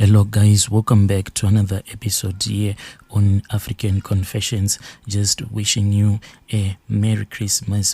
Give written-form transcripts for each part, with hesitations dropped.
Hello guys, welcome back to another episode here on African Confessions. Just wishing you a Merry Christmas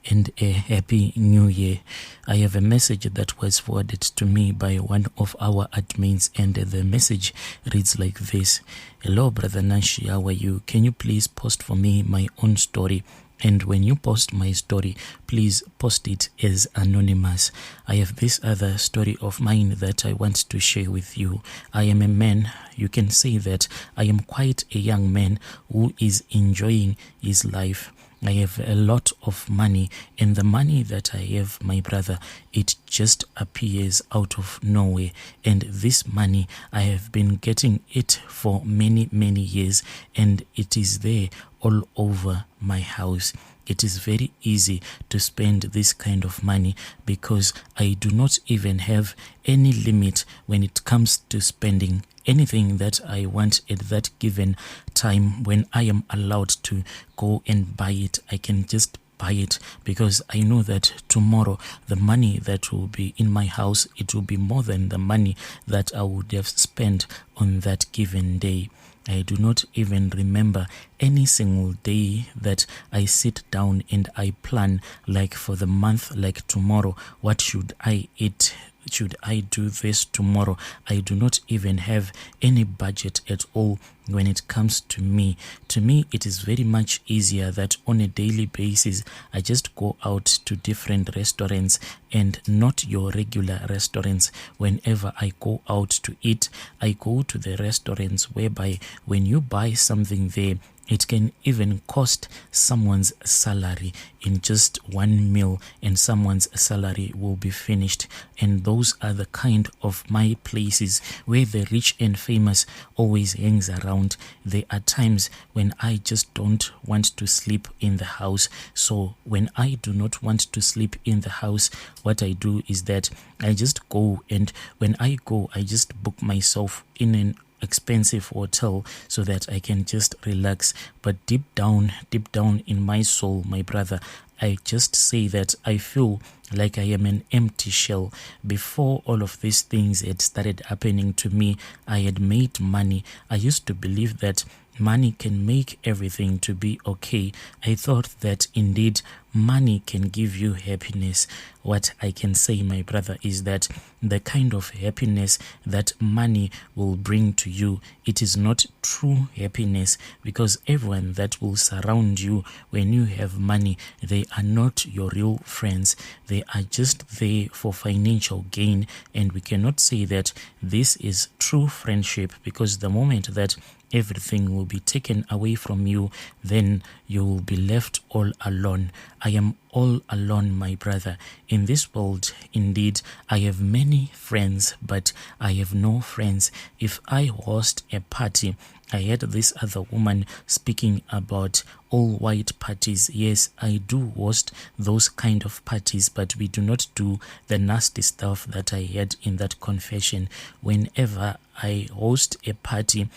and a Happy New Year. I have a message that was forwarded to me by one of our admins, and the message reads like this. Hello brother Nashi, how are you? Can you please post for me my own story? And when you post my story, please post it as anonymous. I have this other story of mine that I want to share with you. I am a man. You can say that I am quite a young man who is enjoying his life. I have a lot of money, and the money that I have, my brother, it just appears out of nowhere. And this money, I have been getting it for many years, and it is there all over my house. It is very easy to spend this kind of money because I do not even have any limit when it comes to spending anything that I want at that given time. When I am allowed to go and buy it, I can just buy it because I know that tomorrow the money that will be in my house, it will be more than the money that I would have spent on that given day. I do not even remember any single day that I sit down and I plan, like for the month, like tomorrow, what should I eat? Should I do this tomorrow? I do not even have any budget at all when it comes to me. To me, it is very much easier that on a daily basis, I just go out to different restaurants and not your regular restaurants. Whenever I go out to eat, I go to the restaurants whereby when you buy something there, it can even cost someone's salary in just one meal, and someone's salary will be finished. And those are the kind of my places where the rich and famous always hangs around. There are times when I just don't want to sleep in the house. So when I do not want to sleep in the house, what I do is that I just go, and when I go, I just book myself in an expensive hotel so that I can just relax. But deep down in my soul, my brother, I just say that I feel like I am an empty shell. Before all of these things had started happening to me, I had made money. I used to believe that money can make everything to be okay. I thought that indeed money can give you happiness. What I can say, my brother, is that the kind of happiness that money will bring to you, it is not true happiness, because everyone that will surround you when you have money, they are not your real friends. They are just there for financial gain, and we cannot say that this is true friendship, because the moment that everything will be taken away from you, then you will be left all alone. I am all alone, my brother. In this world, indeed, I have many friends, but I have no friends. If I host a party, I heard this other woman speaking about all white parties. Yes, I do host those kind of parties, but we do not do the nasty stuff that I heard in that confession. Whenever I host a party,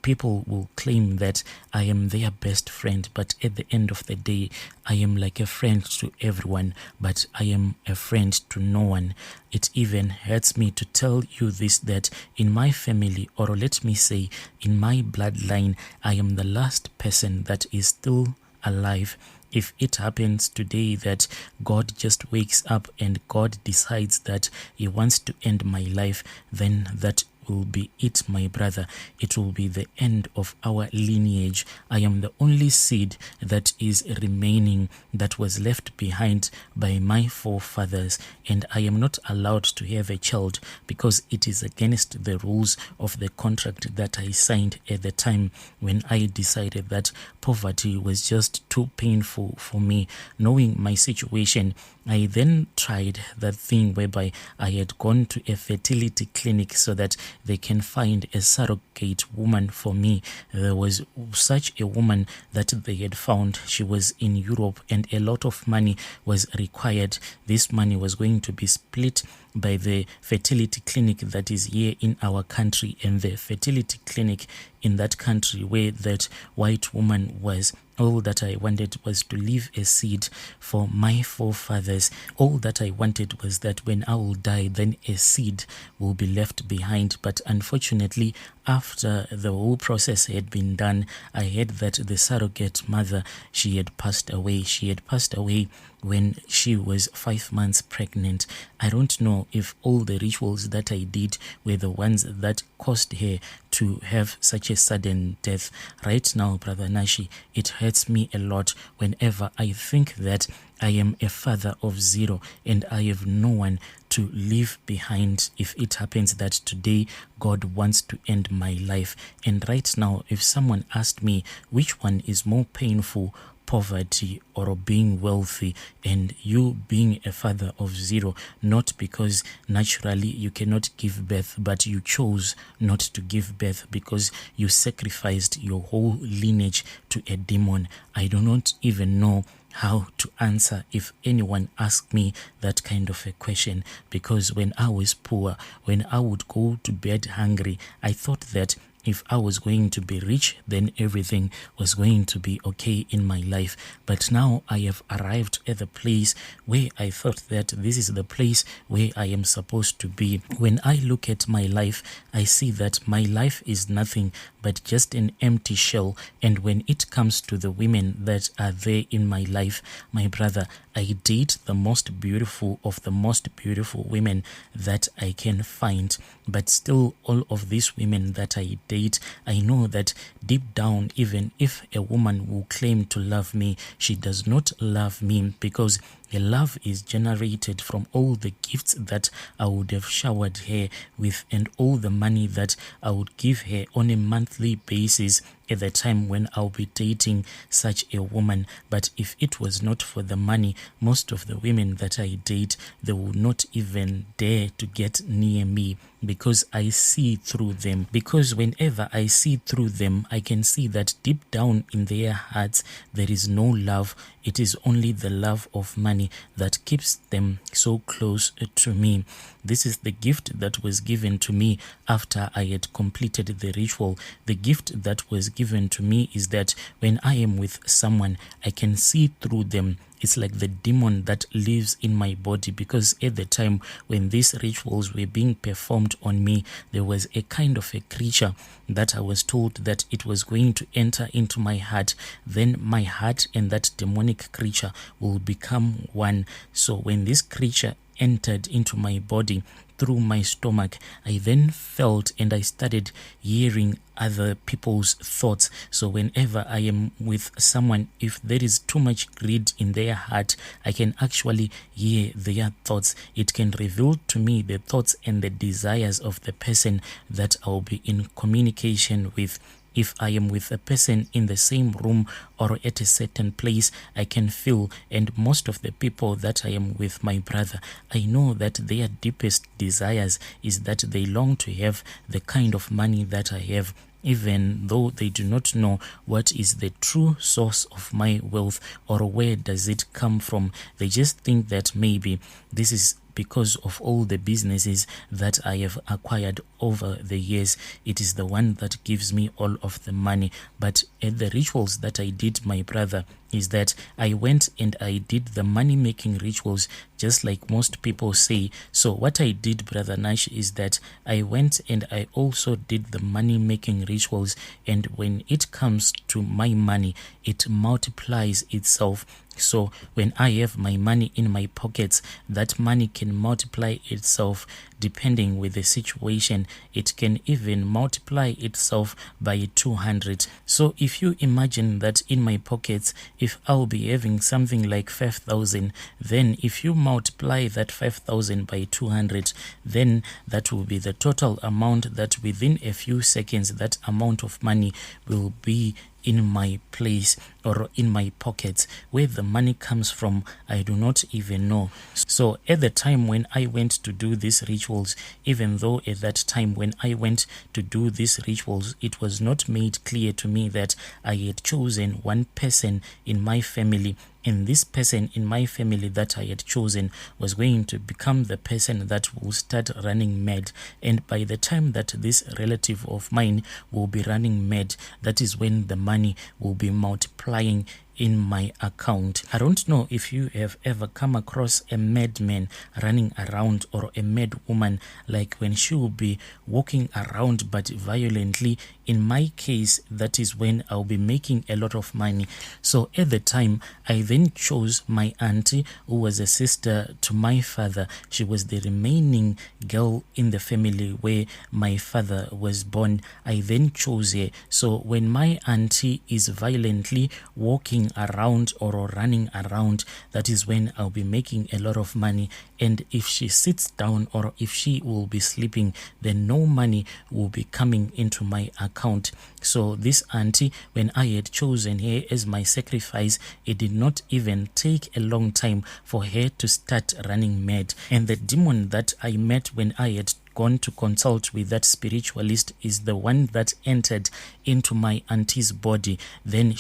people will claim that I am their best friend, but at the end of the day, I am like a friend to everyone, but I am a friend to no one. It even hurts me to tell you this, that in my family, or let me say in my bloodline, I am the last person that is still alive. If it happens today that God just wakes up and God decides that he wants to end my life, then that will be it, my brother. It will be the end of our lineage. I am the only seed that is remaining, that was left behind by my forefathers, and I am not allowed to have a child because it is against the rules of the contract that I signed at the time when I decided that poverty was just too painful for me. Knowing my situation, I then tried that thing whereby I had gone to a fertility clinic so that they can find a surrogate woman for me. There was such a woman that they had found. She was in Europe, and a lot of money was required. This money was going to be split by the fertility clinic that is here in our country, and the fertility clinic in that country where that white woman was All that I wanted was to leave a seed for my forefathers. All that I wanted was that when I will die, then a seed will be left behind. But unfortunately, after the whole process had been done, I heard that the surrogate mother, she had passed away. She had passed away when she was 5 months pregnant. I don't know if all the rituals that I did were the ones that caused her to have such a sudden death. Right now, Brother Nashi, it hurts me a lot whenever I think that I am a father of 0 and I have no one to leave behind if it happens that today God wants to end my life. And right now, if someone asked me which one is more painful, poverty or being wealthy, and you being a father of 0, not because naturally you cannot give birth, but you chose not to give birth because you sacrificed your whole lineage to a demon. I do not even know how to answer if anyone asked me that kind of a question, because when I was poor, when I would go to bed hungry, I thought that if I was going to be rich, then everything was going to be okay in my life. But now I have arrived at the place where I thought that this is the place where I am supposed to be. When I look at my life, I see that my life is nothing but just an empty shell. And when it comes to the women that are there in my life, my brother, I date the most beautiful of the most beautiful women that I can find. But still, all of these women that I date, I know that deep down, even if a woman will claim to love me, she does not love me, because her love is generated from all the gifts that I would have showered her with and all the money that I would give her on a monthly basis at the time when I'll be dating such a woman. But if it was not for the money, most of the women that I date, they would not even dare to get near me, because I see through them. Because whenever I see through them, I can see that deep down in their hearts there is no love. It is only the love of money that keeps them so close to me. This is the gift that was given to me after I had completed the ritual. The gift that was given to me is that when I am with someone, I can see through them. It's like the demon that lives in my body, because at the time when these rituals were being performed on me, there was a kind of a creature that I was told that it was going to enter into my heart. Then my heart and that demonic creature will become one. So when this creature entered into my body through my stomach, I then felt and I started hearing other people's thoughts. So whenever I am with someone, if there is too much greed in their heart, I can actually hear their thoughts. It can reveal to me the thoughts and the desires of the person that I'll be in communication with. If I am with a person in the same room or at a certain place, I can feel. And most of the people that I am with, my brother, I know that their deepest desires is that they long to have the kind of money that I have, even though they do not know what is the true source of my wealth or where does it come from. They just think that maybe this is because of all the businesses that I have acquired over the years. It is the one that gives me all of the money. But at the rituals that I did, my brother, is that I went and I did the money-making rituals just like most people say. So what I did, Brother Nash, is that I went and I also did the money-making rituals, and when it comes to my money, it multiplies itself. So when I have my money in my pockets, that money can multiply itself depending with the situation. It can even multiply itself by 200. So if you imagine that in my pockets, if I'll be having something like 5,000, then if you multiply that 5,000 by 200, then that will be the total amount that within a few seconds, that amount of money will be in my place or in my pockets. Where the money comes from, I do not even know. So at the time when I went to do these rituals, even though at that time when I went to do these rituals, it was not made clear to me that I had chosen one person in my family And this person in my family that I had chosen was going to become the person that will start running mad. And by the time that this relative of mine will be running mad, that is when the money will be multiplying in my account. I don't know if you have ever come across a madman running around, or a mad woman, like when she will be walking around but violently. In my case, that is when I'll be making a lot of money. So at the time, I then chose my auntie, who was a sister to my father. She was the remaining girl in the family where my father was born. I then chose her. So when my auntie is violently walking around or running around, that is when I'll be making a lot of money. And if she sits down or if she will be sleeping, then no money will be coming into my account. So this auntie, when I had chosen her as my sacrifice, it did not even take a long time for her to start running mad. And the demon that I met when I had gone to consult with that spiritualist is the one that entered into my auntie's body. Then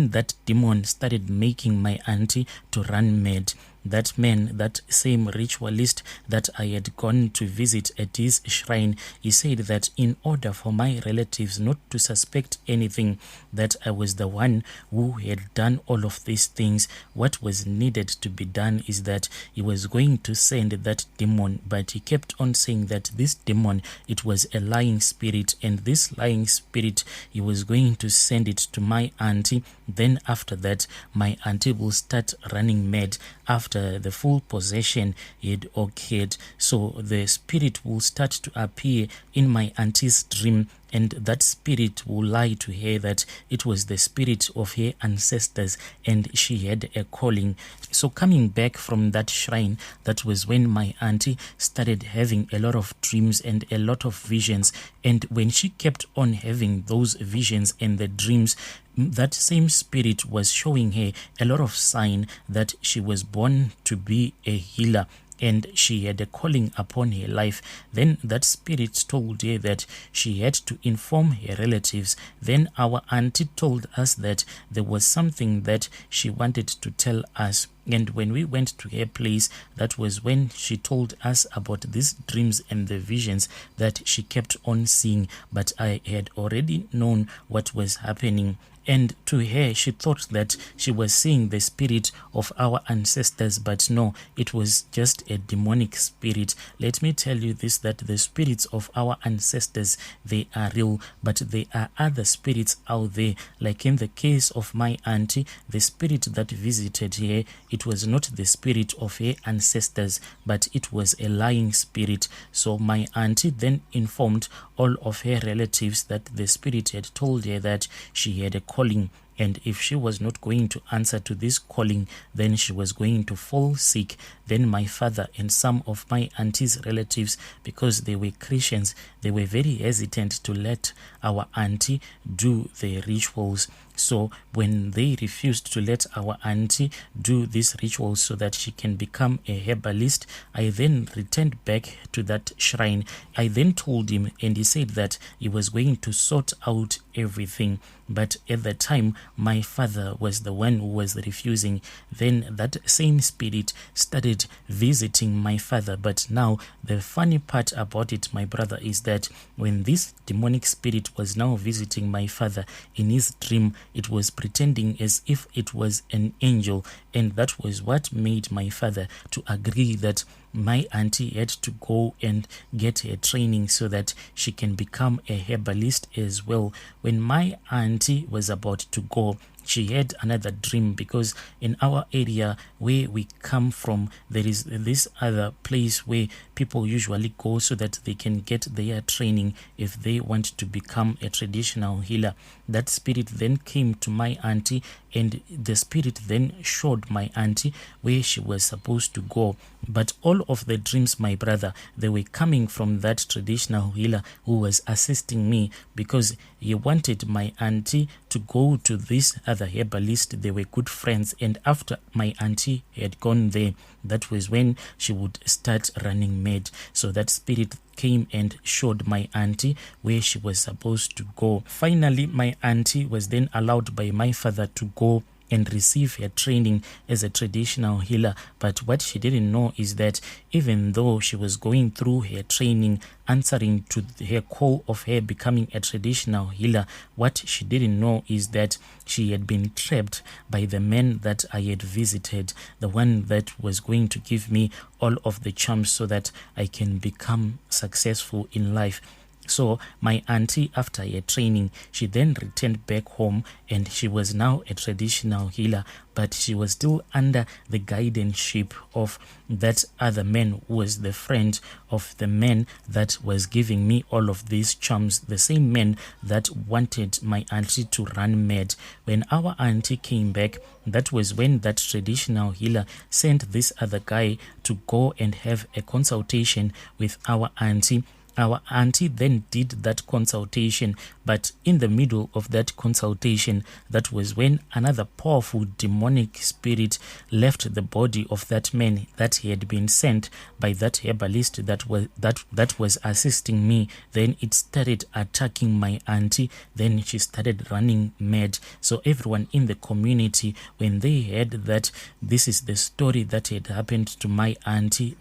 that demon started making my auntie to run mad. That man, that same ritualist that I had gone to visit at his shrine, he said that in order for my relatives not to suspect anything, that I was the one who had done all of these things, what was needed to be done is that he was going to send that demon. But he kept on saying that this demon, it was a lying spirit, and this lying spirit, he was going to send it to my auntie. Then after that, my auntie will start running mad after the full possession had occurred. So the spirit will start to appear in my auntie's dream, and that spirit will lie to her that it was the spirit of her ancestors and she had a calling. So coming back from that shrine, that was when my auntie started having a lot of dreams and a lot of visions. And when she kept on having those visions and the dreams, that same spirit was showing her a lot of sign that she was born to be a healer and she had a calling upon her life. Then that spirit told her that she had to inform her relatives. Then our auntie told us that there was something that she wanted to tell us. And when we went to her place, that was when she told us about these dreams and the visions that she kept on seeing. But I had already known what was happening. And to her, she thought that she was seeing the spirit of our ancestors, but no, it was just a demonic spirit. Let me tell you this, that the spirits of our ancestors, they are real, but there are other spirits out there. Like in the case of my auntie, the spirit that visited her, it was not the spirit of her ancestors, but it was a lying spirit. So my auntie then informed all of her relatives that the spirit had told her that she had a calling, and if she was not going to answer to this calling, then she was going to fall sick. Then my father and some of my auntie's relatives, because they were Christians, they were very hesitant to let our auntie do the rituals. So when they refused to let our auntie do these rituals so that she can become a herbalist, I then returned back to that shrine. I then told him, and he said that he was going to sort out everything. But at the time, my father was the one who was refusing. Then that same spirit started visiting my father. But now the funny part about it, my brother, is that when this demonic spirit was now visiting my father in his dream, it was pretending as if it was an angel. And that was what made my father to agree that my auntie had to go and get her training so that she can become a herbalist as well. When my auntie was about to go, she had another dream, because in our area where we come from, there is this other place where people usually go so that they can get their training if they want to become a traditional healer. That spirit then came to my auntie, and the spirit then showed my auntie where she was supposed to go. But all of the dreams, my brother, they were coming from that traditional healer who was assisting me, because he wanted my auntie to go to this other herbalist. They were good friends, and after my auntie had gone there, that was when she would start running mad. So that spirit came and showed my auntie where she was supposed to go. Finally, my auntie was then allowed by my father to go and receive her training as a traditional healer. But what she didn't know is that even though she was going through her training, answering to her call of her becoming a traditional healer, what she didn't know is that she had been trapped by the man that I had visited, the one that was going to give me all of the charms so that I can become successful in life. So my auntie, after her training, she then returned back home, and she was now a traditional healer, but she was still under the guardianship of that other man who was the friend of the man that was giving me all of these charms, the same man that wanted my auntie to run mad. When our auntie came back, that was when that traditional healer sent this other guy to go and have a consultation with our auntie. Our auntie then did that consultation, but in the middle of that consultation, that was when another powerful demonic spirit left the body of that man that he had been sent by that herbalist that was assisting me. Then it started attacking my auntie. Then she started running mad. So everyone in the community, when they heard that this is the story that had happened to my auntie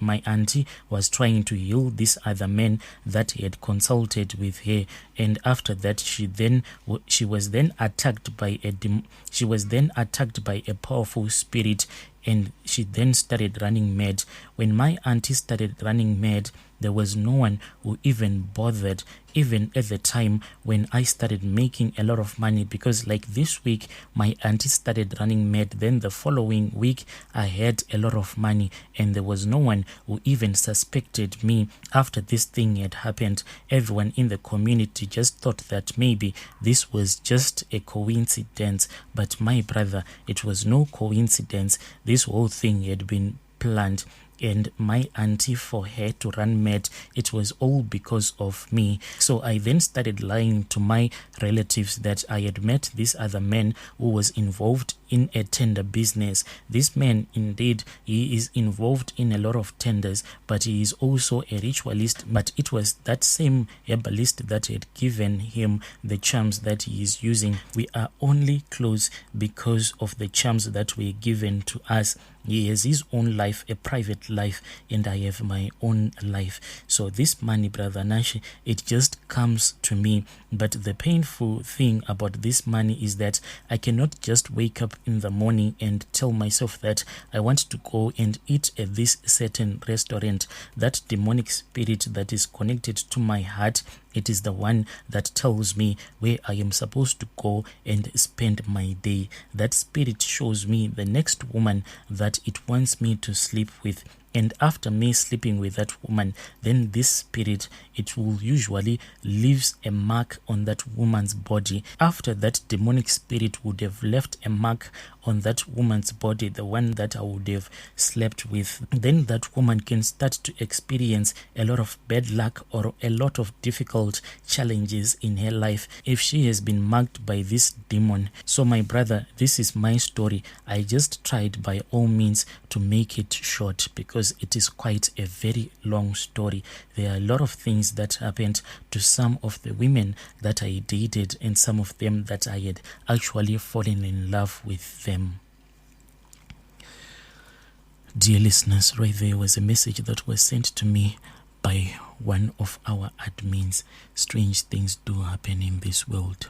was trying to heal this other man that he had consulted with her, and after that she was then attacked by a powerful spirit, and she then started running mad. When my auntie started running mad, there was no one who even bothered, even at the time when I started making a lot of money, because like this week my auntie started running mad, then the following week I had a lot of money, and there was no one who even suspected me. After this thing had happened, everyone in the community just thought that maybe this was just a coincidence, but my brother, it was no coincidence. This whole thing had been planned. And my auntie, for her to run mad, it was all because of me. So I then started lying to my relatives that I had met this other man who was involved in a tender business. This man, indeed, he is involved in a lot of tenders, but he is also a ritualist. But it was that same herbalist that had given him the charms that he is using. We are only close because of the charms that were given to us. He has his own life, a private life, and I have my own life. So this money, Brother Nashi, it just comes to me. But the painful thing about this money is that I cannot just wake up in the morning and tell myself that I want to go and eat at this certain restaurant. That demonic spirit that is connected to my heart, it is the one that tells me where I am supposed to go and spend my day. That spirit shows me the next woman that it wants me to sleep with. And after me sleeping with that woman, then this spirit, it will usually leaves a mark on that woman's body. After that demonic spirit would have left a mark on that woman's body, the one that I would have slept with, then that woman can start to experience a lot of bad luck or a lot of difficult challenges in her life if she has been marked by this demon. So my brother, this is my story. I just tried by all means to make it short because it is quite a very long story. There are a lot of things that happened to some of the women that I dated and some of them that I had actually fallen in love with them. Dear listeners, right there was a message that was sent to me by one of our admins. Strange things do happen in this world.